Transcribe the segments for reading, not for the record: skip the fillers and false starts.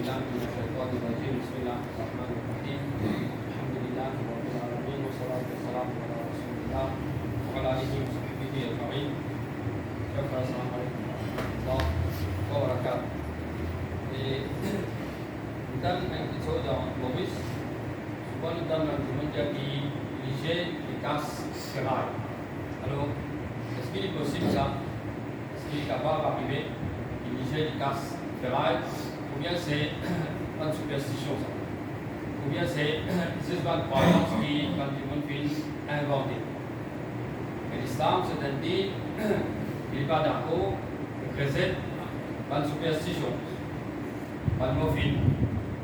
بالله من الشيطان الرجيم بسم الله الرحمن الرحيم الحمد لله رب العالمين والصلاة والسلام على رسول الله وعلى آله وصحبه أجمعين. السلام عليكم ورحمة الله وبركاته. Dan yang kita jawab logis, sebab dan menjadi lige dikas serai. Alors, est-ce qu'il est possible ça? Est-ce qu'il est capable d'arriver lige dikas serai? Ou bien c'est une superstition ça? Ou bien c'est une croyance qui quand du monde finit inventée? Et l'islam c'est un dit, il n'est pas d'accord, il présente une superstition, pas de film.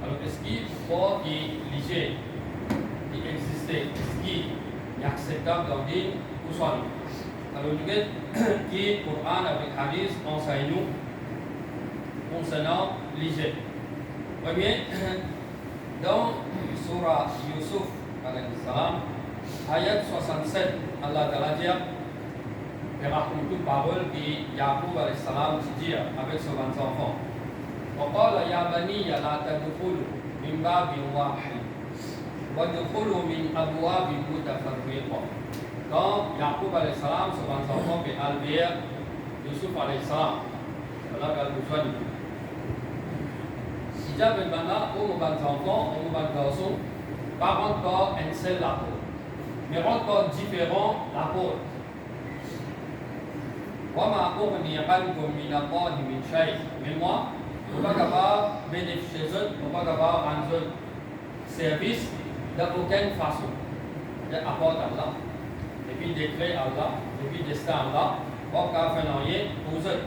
Alors, est-ce qu'il faut qu'il lige, qu'il existe, est-ce qu'il est acceptable dans le ou soit non? Alors, nous avons qui le Coran avec Hadith enseigne nous concernant lige. Premier, dans Surah Yusuf, ayat 67, Allah Ta'ala dit, il raconte une parole qui Yaqub dit avec ses 20 enfants. وقال يا بني لا تدخلوا من باب واحد وادخلوا من أبواب متفرقة. Quand Yaqub alayhi salam se van enfants puis Albert Yusuf alayhi salam Allah va le besoin. Si j'avais maintenant au van enfants au van garçons pas encore un seul apôtre mais encore différent l'apôtre. وما أغني عنكم من الله من شيء. Mais moi on ne peut pas capable de bénéficier d'eux, on ne peut pas capable de rendre service d'aucune façon. D'apporter Allah, depuis décret Allah, depuis destin Allah, on ne peut pas faire rien pour eux.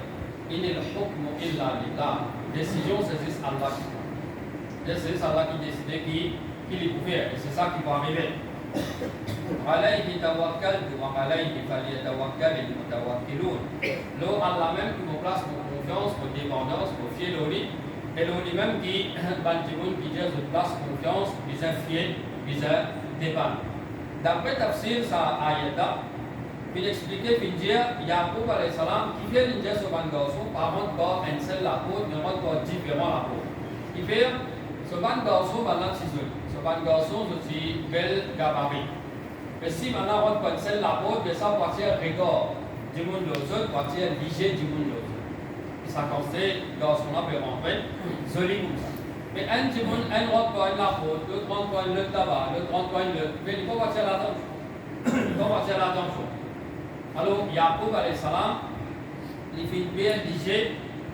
Il n'est le hukm illa lillah. Décision, c'est juste Allah qui fait. C'est juste Allah qui décide qui les peut faire. Et c'est ça qui va arriver. عليه توكلت وعليه فليتوكل المتوكلون. L'eau Allah même qui me place pour confiance, pour dépendance, pour fier l'oli, et l'oli même qui bantimoun qui dit de place confiance, bisa fier, bisa dépend. D'après tafsir sa ayat, il expliquait qu'il dit Yaqub alayhi salam qui fait l'india sur ban garçon, par contre un seul apôtre, mais encore différent apôtre. Il fait ce ban garçon balan ciseau, ce ban garçon c'est bel gabarit. Mais si maintenant on peut seul l'apôtre, mais ça partir rigor du monde de l'autre, partir lige du monde de l'autre. Ça constate dans ce qu'on appelle rentrer, joli comme ça. Mais un du monde, un rentre pas l'apôtre, l'autre rentre pas le tabac, l'autre rentre pas le. Mais il faut partir l'attention. Il faut partir l'attention. Alors, Yaqub alayhi salam, il fait bien lige,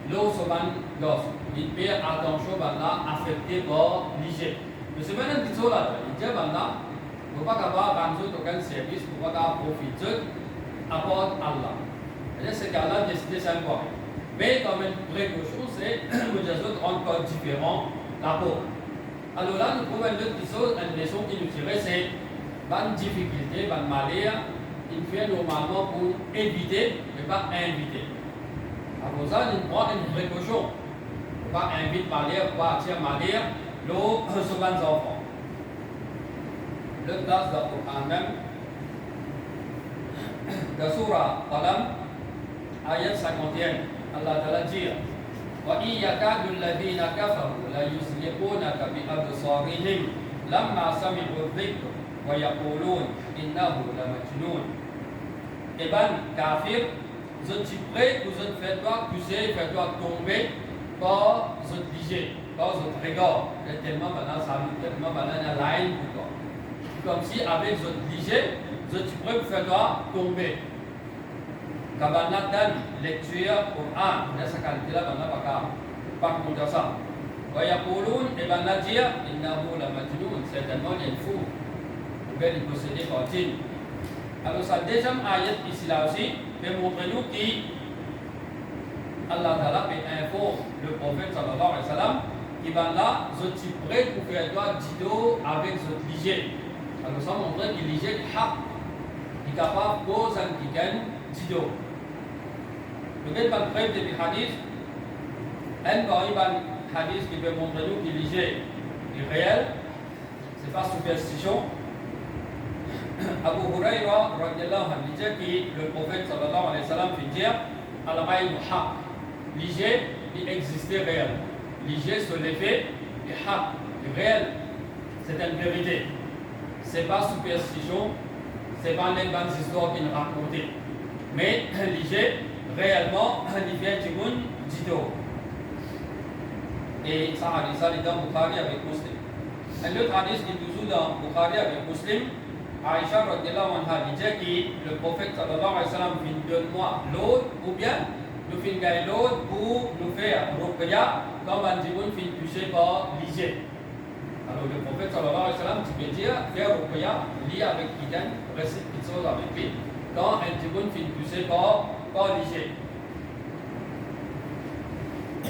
l'eau se van gosse. Il fait attention, là, affecté par lige. Mais c'est maintenant un petit peu là, il dit là. Il ne faut pas avoir aucun service, il ne faut pas profiter, apporte Allah. C'est qu'Allah a décidé ça encore. Mais comme une précaution, c'est que les autres rendent pas différent l'apôtre. Alors là, nous trouvons une leçon qui nous tirait, c'est une difficulté, une malheur, il fait normalement pour éviter, mais pas inviter. Alors ça, nous prenons une précaution. Il ne faut pas inviter malheur, il ne faut pas attirer malheur, l'eau sur les enfants. Le classe de Coran même, de Surah Qalam, ayat 51, Allah Ta'ala dit وَإِنْ يَكَادُ الَّذِينَ كَفَرُوا لَيُزْلِقُونَكَ بِأَبْصَارِهِمْ لَمَّا سَمِعُوا الذِّكْرَ وَيَقُولُونَ إِنَّهُ لَمَجْنُونَ. Eh bien, kafir, vous êtes prêts, vous êtes faites-toi accuser, faites-toi tomber par votre lige, par votre regard. Tellement maintenant, ça nous tellement maintenant, il y a la haine pour toi. Comme si avec votre lige, vous êtes prêts pour faire tomber. Kabana dan lecture Quran, il y a sa qualité là, on n'a pas contre ça. Wayaqulun, et ben la dire, innahu la majnun, certainement il est fou. Vous pouvez le posséder par djinn. Alors sa deuxième ayat ici là aussi, peut montrer nous qui Allah Ta'ala peut info le prophète sallallahu alayhi wa sallam, qui va là, vous êtes prêts pour faire dido avec votre lige. Alors ça montre qu'il lige le haq, il est capable de poser un kikan dido. Le gars va preuve de hadith, un hadith qui peut montrer nous qu'il lige est réel, c'est pas superstition. Abu Huraira radiyallahu anhu dit que le prophète sallallahu alayhi wa sallam fait dire al-ghaib haq, lige il existait réel. l'IG sur les faits, le haq, le réel. C'est une vérité. Ce n'est pas superstition, ce n'est pas les bonnes histoires qui nous racontent. Mais l'IG, réellement, il vient du monde d'Ido. Et ça, ça est dans Bukhari avec Muslim. Un autre hadith qui est toujours dans Bukhari avec Muslim, Aïcha radiallahu anha dit que le prophète sallallahu alayhi wa sallam vient donne-moi l'eau ou bien nous finissons gagner l'eau pour nous faire ruqya comme un djibun finit touché par l'IG. Alors le prophète sallallahu alayhi wa sallam, tu peux dire faire ruqya lié avec quelqu'un, récite quelque chose avec lui quand un djibun finit touché par l'IG.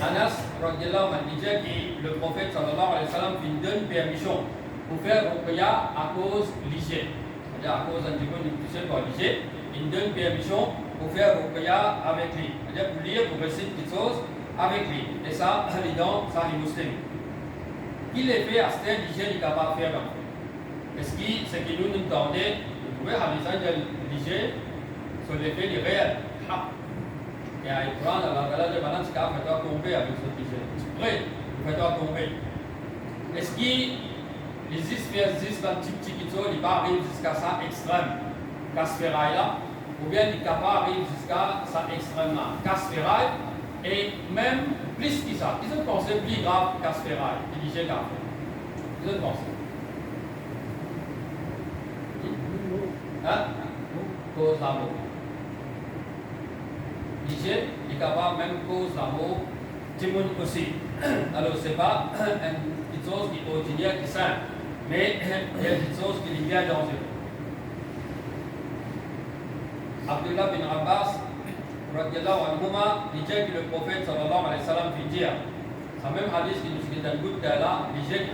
Anas radiallahu anhu dit que le prophète sallallahu alayhi wa sallam donne permission pour faire ruqya à cause de l'IG. C'est-à-dire à cause d'un djibun touché par l'IG, il donne permission pour faire ruqya avec lui. C'est-à-dire pour lire, pour réciter quelque chose avec lui. Et ça, c'est dans Sahih Muslim. Il est fait à ce que l'IG n'est capable de faire. Est-ce que ce qui nous entendait, vous trouvez à l'isage de l'IG sur les faits du réel. Et à Iqran, Allah Ta'ala dit maintenant, tu vas faire tomber avec ce l'IG. Tu es prêt, tu vas tomber. Est-ce que les espèces d'un petit qui ne pas arriver jusqu'à ça extrême, casse-ferraille là, ou bien il n'est capable d'arriver jusqu'à ça extrêmement, casse-ferraille, et même plus que ça. Ils ont pensé plus grave casse-ferraille, qui dit grave. Ils ont pensé. Hein? Cause l'amour. L'IG est capable même cause l'amour, du monde aussi. Alors, ce n'est pas une chose qui est ordinaire, qui est simple. Mais il y a des choses qui sont bien dangereuses. Abdullah bin Abbas, radiallahu anhuma, dit que le prophète sallallahu alayhi wa sallam fait dire, c'est le même hadith qui nous dit dans le bout de là, il dit que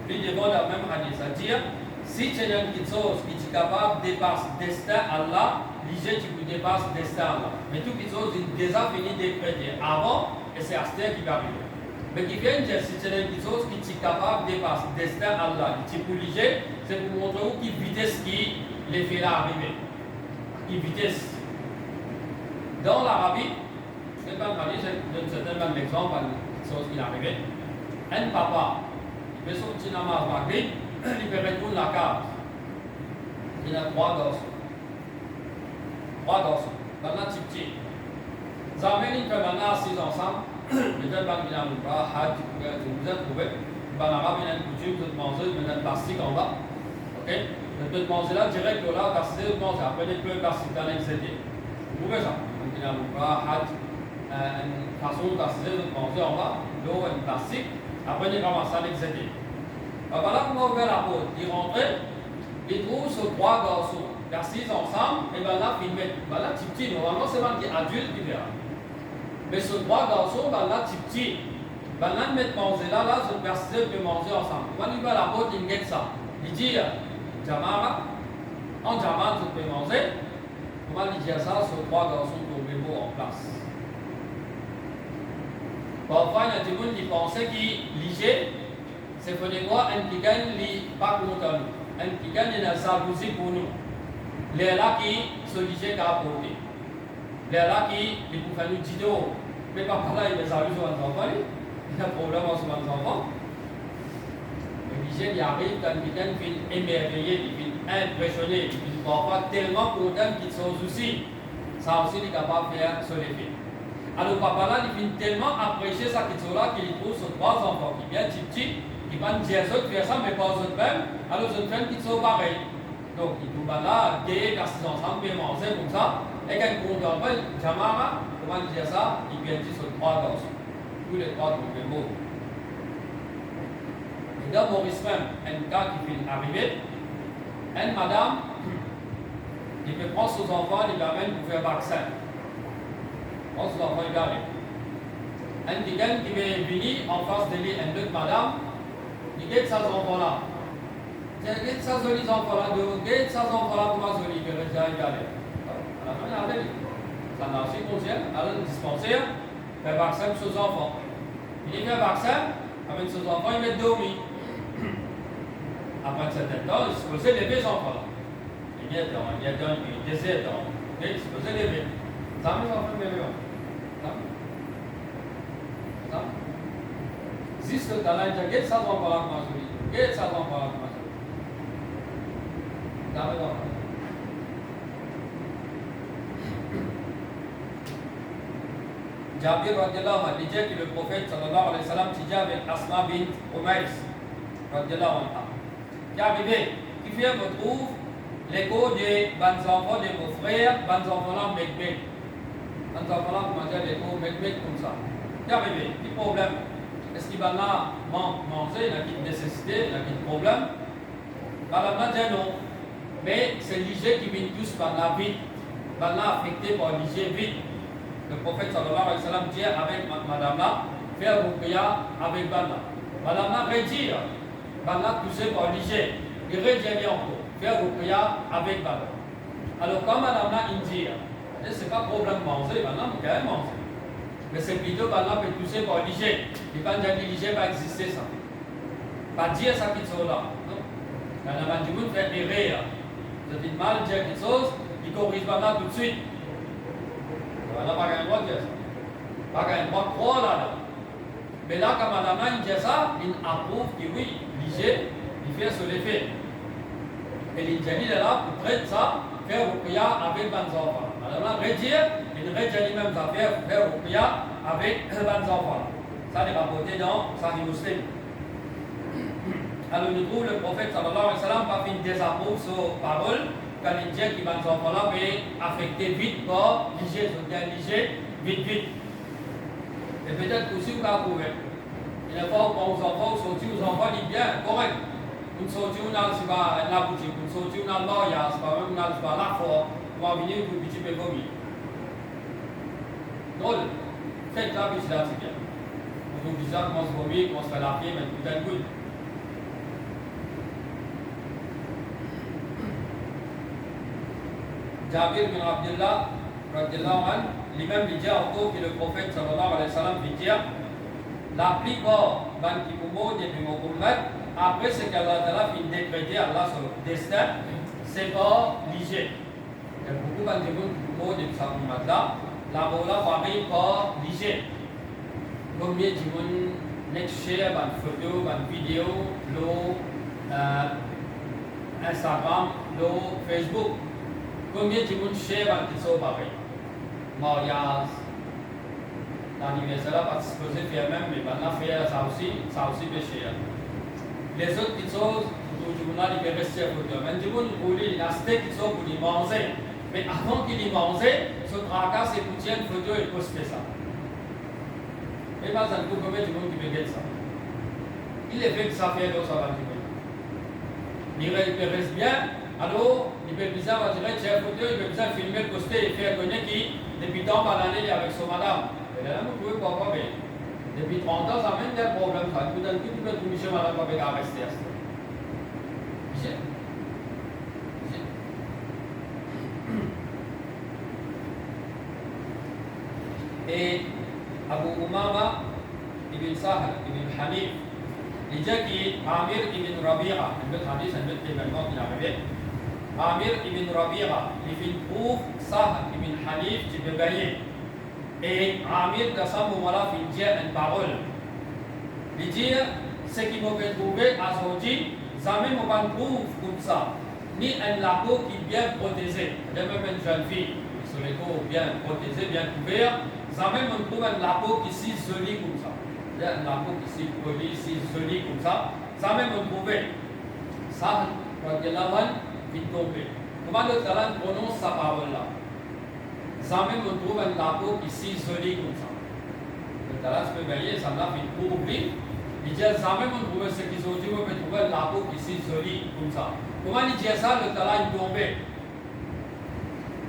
puis devant le même hadith, c'est-à-dire, si tu as quelque chose qui est capable de dépasser le destin Allah, il dit que tu peux dépasser le destin Allah. Mais toute chose est déjà fini de prêter avant, et c'est à ce qui va arriver. Mais qui vient dire si tu as quelque chose qui est capable de dépasser le destin Allah, qui est obligé, c'est pour montrer où qui vitesse qui les fait là arriver. Qui vitesse. Dans l'Arabie, je ne vais pas parler, je donne certainement l'exemple d'une chose qui est arrivée. Un papa, il fait sortir dans ma Maghrib, il fait retourner la case. Il a 3 garçons. 3 garçons. Dans la petite petite. Zamel, il fait maintenant 6 ensemble. Peut-être pas qu'il y a un bras, vous êtes trouvé. Dans l'arabe, il y a une coutume de manger, il y a un plastique en bas. Ok? De te manger là, direct là, parce que manger. Après, il peut y plastique dans l'exété. Vous pouvez ça? Donc, il y a un bras, une façon de manger en bas, l'eau, un plastique. Après, il ramasse ça l'exété. Alors là, on va ouvrir la porte. Il rentre, il trouve ces 3 garçons. Ils assis ensemble, et bien là, il met. Ben là, petit, normalement, c'est même des adultes qui verra. Mais ces 3 garçons, ben là, petit, ben là, ils mettent manger là, je personne peut manger ensemble. Quand il va à la porte, il met ça. Il dit, Jamara, en Jamara, tu peux manger. Comment il dit ça, ces 3 garçons tombent beau en place. Parfois, il y a des gens qui pensaient que l'IG, c'est pour nous, un qui gagne, pas contre nous. Un qui gagne, il y a une jalousie pour nous. Les là qui sont l'IG qui a apporté. Les là qui pour faire nous dire, mais papa là, il est jaloux sur les enfants, il y a un problème sur les enfants. Il arrive quand quelqu'un qui est émerveillé, qui est impressionné, qui est parfois tellement content qu'il sont aussi. Ça aussi, il est capable de faire son effet. Alors, papa là, il vient tellement apprécier ça qu'il trouve ses 3 enfants qui viennent petit, qui vont dire aux autres faire ça, mais pas aux autres même. Alors, les autres frères qui sont pareils. Donc, ils trouvent là, gay, assis ensemble, bien manger comme ça. Et quand ils comprennent pas, Jamara, comment dire ça, ils viennent dire sur 3 garçons. Tous les 3 trouvent le mot. Et dans Maurice même, un cas qui vient d'arriver, une madame, il peut prendre ses enfants, il l'amène pour faire vaccin. Prendre ses enfants, il l'arrive. Un quelqu'un qui vient venir en face de lui, une autre madame, il guette ses enfants-là. Il guette ses jolis enfants-là, il guette ses enfants-là, comment jolis, il peut rester à regarder. Alors, regardez, ça n'a aussi conscient, aller au dispensaire, faire vaccin pour ses enfants. Il fait vaccin, avec ses enfants, il met dormir. Après un certain temps, il est supposé lever son enfant. Il y a un désert dans. Il est supposé lever. Ça me fait lever. Ça? existe le talent, il dit, ça va pas la majorité, ça va pas la majorité. Jabir radiallahu anhu disait que le prophète sallallahu alayhi wa sallam disait avec Asma bint Umays radiallahu anha. Qui arrivé, qui fait me trouve l'écho des bons enfants de mon frère, bons enfants là, Mekbek. Bons enfants là, comment dire l'écho, Mekbek comme ça. Qui arrivé, qui problème? Est-ce qu'il va là manger, il y a une nécessité, il y a un problème? Alors là, dit non. Mais c'est l'IG qui vient tous par la vie, par là affecté par l'IG vite. Le prophète sallallahu alayhi wa sallam dit avec madame là, faire ruqya avec Balla. Madame là retire, Balla touché par l'IG, il retire encore, faire ruqya avec Balla. Alors quand madame là il dit, c'est pas problème manger, Balla peut quand même manger. Mais c'est plutôt Balla peut toucher par l'IG. Et quand j'ai dit l'IG va exister ça. Pas dire ça qui sont là. Non. Quand on a dit vous faites erreur, vous dites mal, dire quelque chose, il corrige Balla tout de suite. Voilà, pas un droit de dire ça. Pas un droit de croire là-dedans. Mais là, quand madame dit ça, il approuve que oui, l'IG, il fait sur les faits. Et l'Injani est là pour traiter ça, faire ruqya avec les enfants. Madame retire, il retire les mêmes affaires, faire ruqya avec les enfants. Ça est rapporté dans Sahih Muslim. Alors, nous trouvons le prophète sallallahu alayhi wa sallam pas fait désapprouve sur parole. Quand il dit que les enfants là peuvent affecter vite par l'IG, vite. Et peut-être aussi vous avez trouvé. Il faut que aux enfants, sortir aux enfants, ils bien, correct. Vous sortez on a la boutique, vous sortez on a l'oya, c'est pas même on a la foi, on va venir pour petit peu vomir. Non, faites la boutique là, c'est bien. Vous dites ça, comment se vomir, comment se fait la pied, mais tout est good. Jabir bin Abdullah radiallahu anhu, lui-même dit encore que le prophète sallallahu alayhi wa sallam dit la plupart des mots de Muhammad, après ce qu'Allah a décrété Allah sur le destin, c'est par l'IG. Il y a beaucoup de mots de Muhammad là, la bola varie par l'IG. Combien de gens next share une photo, une vidéo, Instagram, Facebook. Combien de gens share un petit pareil? Mariage, l'anniversaire, pas supposé faire même, mais maintenant faire ça aussi peut share. Les autres petites choses, tout le monde peut rester à côté. Mais du coup, nous voulons les aspects qui sont pour les manger. Mais avant qu'ils les mangent, ce tracas, c'est pour tirer une photo et poster ça. Mais pas un coup, combien de gens qui peut faire ça? Il est fait que ça fait d'autres avant du coup. Il reste bien. Alors, il peut bizarre, on dirait, tiens, photo, il peut bizarre filmer, poster et faire connaître qui, depuis tant par l'année, avec son madame. Mais là, vous pouvez pas voir, mais depuis 30 ans, ça mène des problèmes. Ça, tout d'un coup, tu peux tout monsieur, madame, avec arrester. Et Abu Umama ibn Sahal ibn Hanif, il dit que Amir ibn Rabi'a, un autre hadith, un autre événement qui est arrivé. Amir ibn Rabi'a, il trouve Sahal ibn Hanif qui peut gagner. Et Amir, dans ce moment-là, il dit une parole. Il dit ce qui m'a fait trouver à Saudi, jamais on ne trouve comme ça. Ni un labo qui est bien protégé. Même une jeune fille, sur les corps bien protégé, bien couvert, jamais on trouve un labo qui est si joli comme ça. Un labo qui est si poli, si joli comme ça. Jamais on trouve. Ça, quand il y a il tombe. Comment le talent prononce sa parole-là? Jamais on trouve un labo qui est si joli comme ça. Le talent peut gagner, ça l'a fait pour oublier. Il dit jamais on trouve ce qu'ils ont dit, on peut trouver un labo qui est si joli comme ça. Comment il dit ça? Le talent est tombé.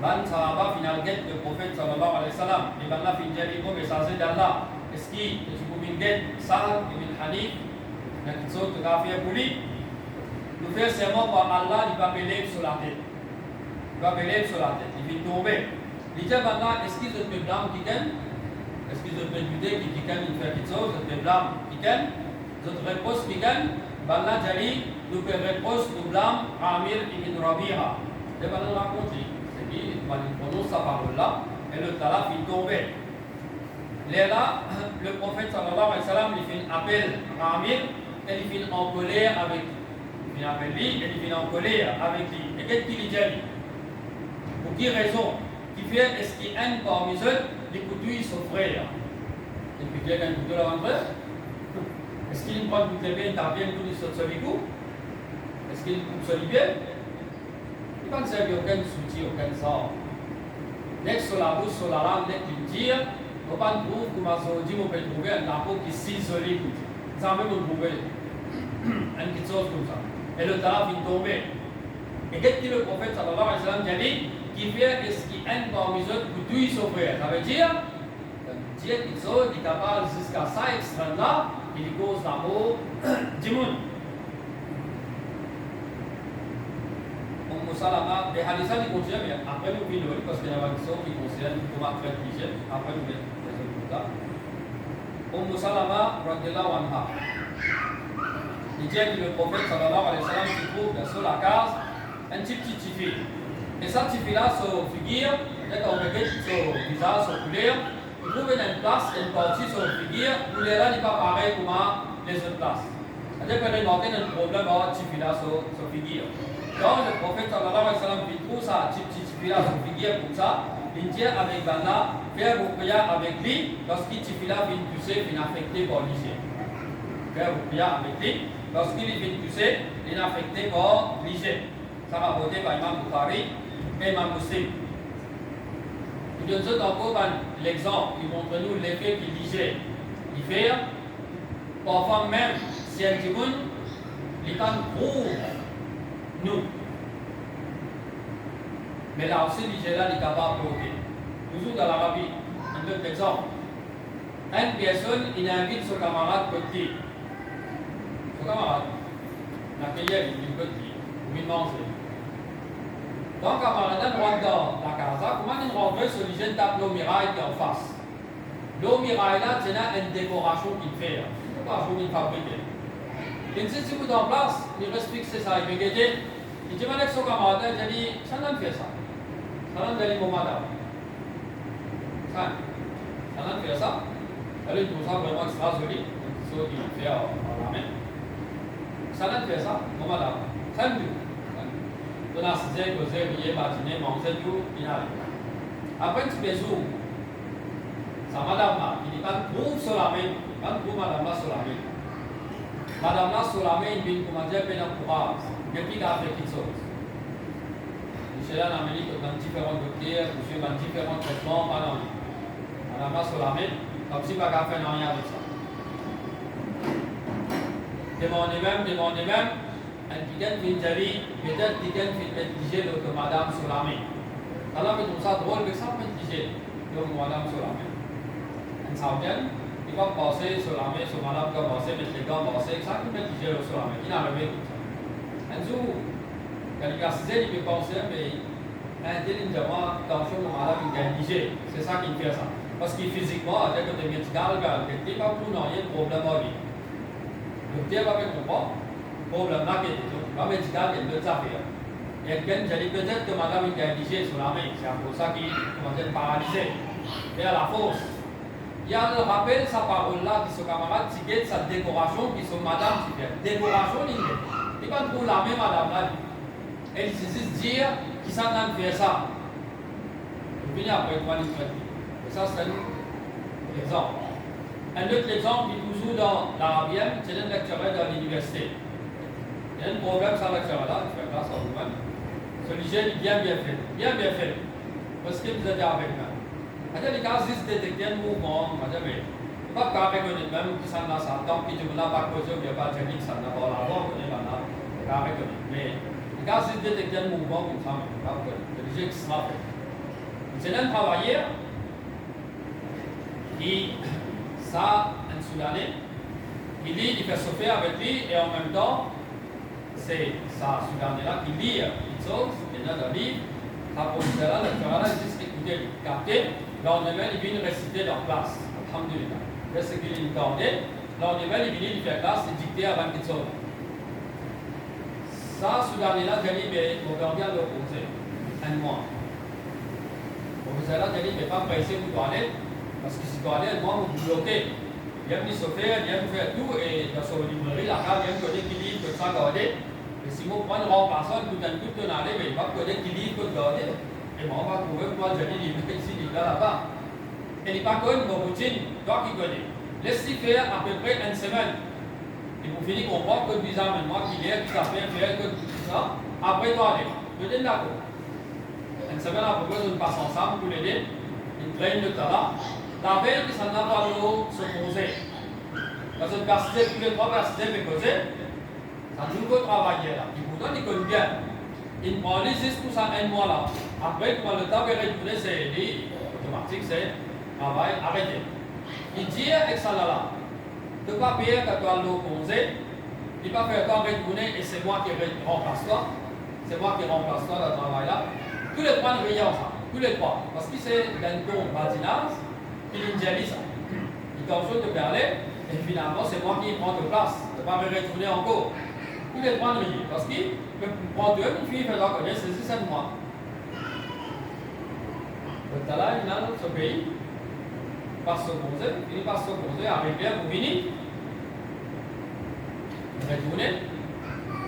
Ban Sahaba final get le prophète sallallahu alayhi wa sallam. Et ban là, il dit les messager d'Allah. Est-ce qu'il peut get Sahal ibn Hanif, la petite sorte de café pour lui? Nous faisons serment par Allah, il va appeler sur la tête. Il va appeler sur la tête. Il va tomber. Il dit maintenant, est-ce qu'ils ont blâme qui gagne? Est-ce qu'ils ont l'idée qui gagne une petite chose? Ils ont blâme qui gagne? Notre réponse qui gagne? Balla Jali, nous réponse nous blâme Amir ibn Rabi'a. Et Balla raconte, c'est qui, il prononce sa parole là, et le talaf il tombait. Là, le prophète sallallahu alayhi wa sallam, il fait un appel à Amir et il fait en colère avec lui. Il fait un appel lui et il fait en colère avec lui. Et qu'est-ce qu'il dit? Pour quelle raison? Qui fait est-ce qu'il aime parmi eux les coutumes son frère? Et puis il y a un couteau là entre eux. Est-ce qu'il prend toutes les biens, il bien tout sur ce coup? Est-ce qu'il coupe sur les biens? Il ne sert aucun soutien, aucun sort. Dès que sur la bouche, sur la langue, dès qu'il dit, on ne trouve comme on dit, on peut trouver un drapeau qui s'isolé. Ça même on trouve une chose comme ça. Et le talent vient tomber. Et qu'est-ce que le prophète sallallahu alayhi wa sallam a dit? Qui fait est-ce qu'il aime parmi eux pour tuer son frère? Ça veut dire Dieu qui est capable jusqu'à ça extrême-là, il cause l'amour du monde. Salama, les hadiths qui continuent, mais après nous finissons parce qu'il y a une question qui concerne comment faire l'hygiène. Après nous faisons tout ça. Salama, radiallahu anha. Il dit que le prophète sallallahu alayhi wa sallam se trouve sur la case un petit tifi. Et ça tifi-là, sur figure, dès qu'on regarde sur visage, sur couleur, il trouve une place, une partie sur figure, où les là n'est pas pareil comme les autres places. C'est-à-dire qu'on a noté un problème à tifi-là sur figure. Donc le prophète sallallahu alayhi wa sallam il trouve ça, petit fila son figure comme ça, il dit avec Bana, faire ruqya avec lui, lorsqu'il fila vient pousser, vient affecté par l'hygiène. Faire ruqya avec lui, lorsqu'il vient pousser, il est affecté par l'hygiène. Ça va rapporté par Imam Bukhari et Imam Muslim. Il donne encore l'exemple qui montre nous l'effet qu'il l'hygiène. Il fait, parfois même, si elle dit il can prouve nous. Mais là aussi, l'Igéla est capable de bloquer. Toujours dans l'Arabie, un autre exemple. Une personne, il invite son camarade petit. Son camarade, il a il petit, ou il mange. Donc, camarade, on rentre dans la casa, comment il rentre sur l'hygiène tape l'eau mirail qui est en face. L'eau mirail là, c'est une décoration qu'il fait. Une décoration qu'il fabrique. Il dit, si vous êtes en place, il reste fixé ça, il veut guetter. Il dit, avec son camarade, il dit, ça n'a pas fait ça. Ça n'a pas fait ça. Ça n'a pas fait ça. Alors, il trouve ça vraiment extra joli. Ce qu'il fait à la main. Ça n'a pas fait ça. Comment là? Ça n'a pas fait ça. On a assisté, causé, rié, bâtiner, manger, tout, il a. Après, tu fais zoom. Ça, madame là, il dit, quand prouve sur la main, quand prouve madame là sur la main. Madame là, sur la main, il vient comment dire, bien courage. Depuis qu'il a fait quelque chose. Monsieur là, en Amérique, dans différents docteurs, monsieur dans différents traitements, madame là, sur la main, comme si pas qu'à faire rien avec ça. Demandez même, un petit qui dit, peut-être qu'il fait intelligent que madame sur la main. Alors, il trouve ça drôle, mais ça peut intelligent, donc madame sur la main. Un saoudien, il va passer sur la main, sur madame qui va passer, mettre les gants passer, ça qui peut intelligent sur la main, il a levé comme ça. Un jour, quand il a 6 ans, il peut penser, mais un tel individu, attention, madame, il est intelligent, c'est ça qui fait ça. Parce que physiquement, avec le médical, il n'y a pas de problème à vie. Le docteur va comprendre, problème là, le médical, il y a deux affaires. Et peut-être que madame est intelligente sur la main, c'est pour ça qu'il commence à être paralysé. Mais à la force, il y a le rappel, sa parole-là, qui sont camarades, qui guette sa décoration, qui sont madame, qui fait. Décoration, il est. Il va trouver la même madame là. Elle se dit dire qui s'en a fait ça. Il finit après toi, il traite. Et ça, c'est un exemple. Un autre exemple, qui est toujours dans l'arabienne, c'est un lecturer dans l'université. Il y a un problème sur le lecturer-là, je fais grâce à vous-même. Celui-ci est bien fait. Bien fait. Parce que vous êtes avec moi. C'est-à-dire, les cas, si vous détectez un mouvement, mais pas qu'avec eux-mêmes qui sont dans ça, tant que tu ne l'as pas causé, il n'y a pas de technique, ça n'a pas l'avoir, on est là, avec eux. Mais les cas, si vous détectez un mouvement comme ça, c'est les gens qui se rappellent. C'est un travailleur qui, ça, un Soudanais, qui lit, il fait souffler avec lui, et en même temps, c'est ça, Soudanais-là, qui lit une chose, il y a un livre, ça pour cela, le Coran, il dit écoutez, captez, l'ornement, il vient réciter leur classe, alhamdulillah. Qu'est-ce qu'il est gardé, l'ornement, il vient faire classe, il dicté avant quelque chose. Ça, Soudanais-là, il dit, mais on va bien l'opposer, un mois. Vous allez dire, mais pas pressé, vous doit aller. Parce que si tu allais, moi, vous bloquez. Il y a des chauffeurs, il y a faire tout, et dans son librairie, la carte, il y a un côté qui livre, que ça garder. Et si vous prenez une personne, tout un coup de aller, mais il va côté qui livre, que garder. Et moi, on va trouver, moi, j'ai dit, livre ici, livre là-bas. Et il n'est pas connu, mon routine, toi qui connais. Laissez faire à peu près une semaine. Et vous finissez comprendre que bizarre, moi, qui est, qui a fait, que tout ça. Après, toi, allez. Je dis d'accord. Une semaine après, on passe ensemble, tous les deux. Une traîne de talent. La veille, ça n'a pas l'eau s'opposer. Parce que tous les trois personnes me poser, ça nous faut travailler là. Et pourtant, ils connaissent bien. Ils prennent juste pour ça un mois là. Après, quand le temps est retourné, c'est automatique, c'est travail arrêté. Il dit avec ça là, de ne pas payer quand tu as l'eau posée, il ne va pas faire toi retourner et c'est moi qui remplace toi. C'est moi qui remplace toi dans le travail là. Tous les trois ne veillent ça. Tous les trois. Parce que c'est d'un ton patinage. Il dit ça. Il t'en de parler, et finalement, c'est moi qui prends de place. Je ne vais pas me retourner encore. Tous les trois riez. Parce qu'il prend deux, une fille, il fait la connaître, c'est ça de moi. Donc là, il y a dans ce pays, par s'opposer, il finit par s'opposer, arriver pour venir. Retourner.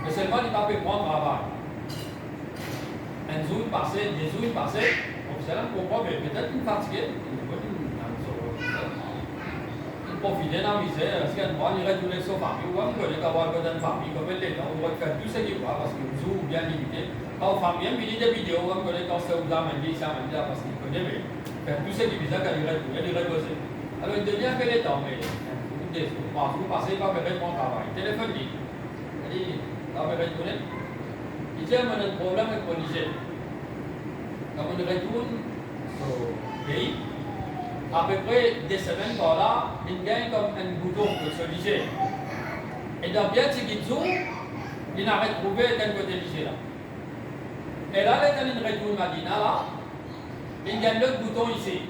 Mais seulement, il ne va pas prendre travail. Un jour passé, des jours passés, donc c'est là qu'on comprend, mais peut-être qu'il est fatigué. Profiter de la misère, parce qu'un mois, il retourne sur la famille, ou on connaît qu'avoir une famille, comme elle est là, on va faire tout ce qu'il va, parce que nous sommes bien limités. Quand on fait bien, il y a des vidéos, on connaît quand c'est où ça m'a dit, parce qu'il connaît, mais faire tout ce qu'il veut, quand il retourne, il repose. Alors il devient quel temps, mais vous passez par le mon travail, téléphone dit, il dit, ça va retourner. Il dit, on a un problème avec le Niger. Quand on retourne au pays, à peu près des semaines par là, il gagne comme un bouton de ce lycée. Et dans bien de jours, il n'a retrouvé d'un côté lycée là. Et là, quand il retourne à Madina là, il gagne l'autre bouton ici.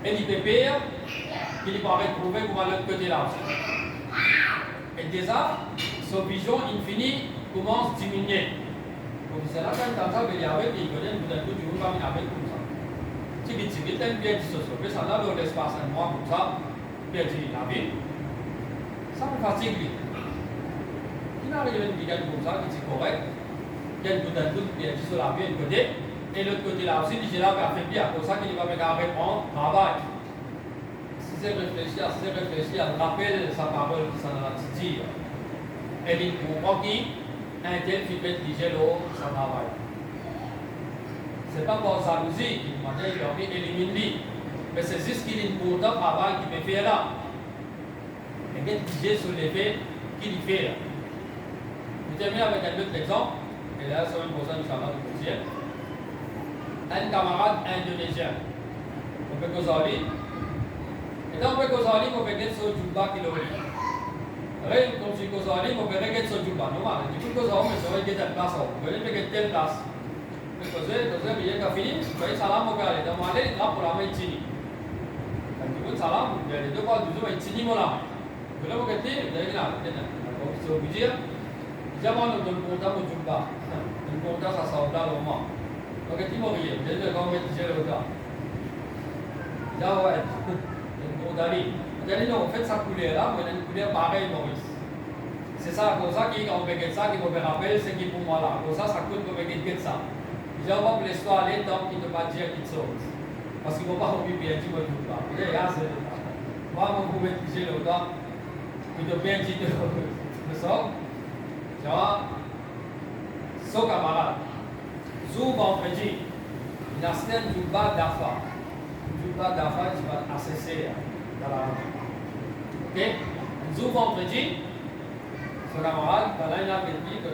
Et il peut payer, il va retrouver comme à l'autre côté là aussi. Et déjà, son vision infinie commence à diminuer. Donc c'est là quand il ça, il y avait des connaît, vous avez tout du coup, il avait comme ça. Si tu as bien dit ce soir, ça n'a pas l'espace un mois comme ça, bien dit la vie, ça me fatigue. Il n'a rien de bien comme ça, qui est correct, il y a tout bien dit sur la vie, un côté, et l'autre côté là aussi, il dit là, il a fait bien, pour ça qu'il va me garder en travail. Si c'est réfléchir, rappelle sa parole, ça n'a pas dit. Et il comprend qu'il un tel qui peut dire ça travaille. Ce n'est pas pour sa musique, il m'a dit, il a envie d'éliminer. Mais c'est juste qu'il est important travail qu'il peut faire là. Et qu'il dit sur les faits qu'il fait là. Je termine avec un autre exemple, et là, c'est une personne qui s'en va de conseiller. Un camarade indonésien, on peut causer. Et dans le causer, on peut gagner sur Jumba qui l'a dit. Après, comme si causer, on peut gagner sur Jumba. Normal, du coup, causer, on peut gagner telle place, on peut gagner telle place. Cos'è bisogna che finire, poi salam che da male troppo la mai chini. Quindi salam che dopo il giorno chini mola. Quello che ti devi là, so bijia. Diciamo non contiamo giumba. Non conta sa sauda lo ma. Perché ti muovi, deve come ti c'è lo da. Già vai. Non contari. Jadi non fait ça couler là, mais une couleur pareille Maurice. C'est ça comme ça qui on fait ça qui me rappelle ce qui pour moi là. Comme ça coûte pour faire ça. Je ne vais pas l'histoire aller tant qu'il ne va pas dire quelque chose. Parce qu'il ne faut pas oublier bien dire tout ça. Vous voyez, c'est moi, vous pouvez dire le temps, il doit bien dire le sort. Tu vois, son camarade, jour vendredi, il a un Jumba d'Afa. Jumba d'Afa, tu vas accéder dans la rue. Ok? Jour vendredi, son camarade, il a dit que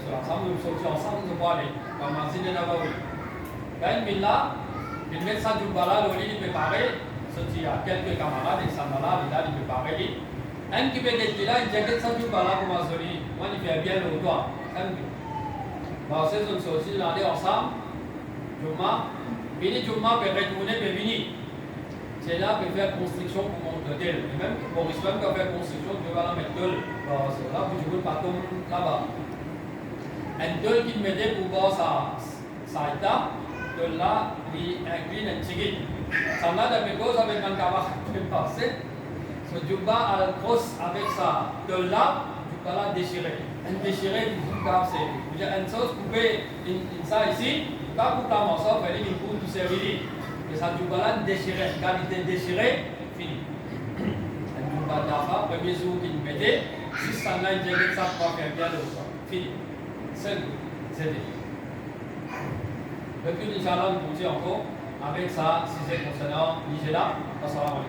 c'est ensemble, nous sortis ensemble, nous allons aller. Comme Masjid Nabawi. Quand il là, il met ça du bala, il préparer, il y a quelques camarades, ils sont là, il préparer. Un qui peut être là, il dit ça du bala pour Masjid. Moi, il fait bien le doigt. Bon, c'est une chose, ils allaient ensemble, Juma, Bini Juma peut retourner, peut venir. C'est là pour faire construction pour mon hôtel. Et même pour Islam, quand faire construction, tu vas la mettre c'est là pour jouer le patron là-bas. Un tel qui m'aidait pour voir sa état, de là, il incline un tigre. Ça n'a pas de cause avec un camarade qui est passé. Ce jubba à la crosse avec ça, de là, jubba là déchiré. Un déchiré du jubba, c'est une chose coupée, ça ici, pas couper un morceau, il fallait qu'il coupe tout servir. Et ça jubba là déchiré. Quand il était déchiré, fini. Un jubba d'affaires, premier jour qu'il mettait, si ça n'a pas été ça, pas faire bien le sang. Fini. C'est dit. Depuis, Inch'Allah, nous continuons encore avec ça, si c'est concernant l'Igéla.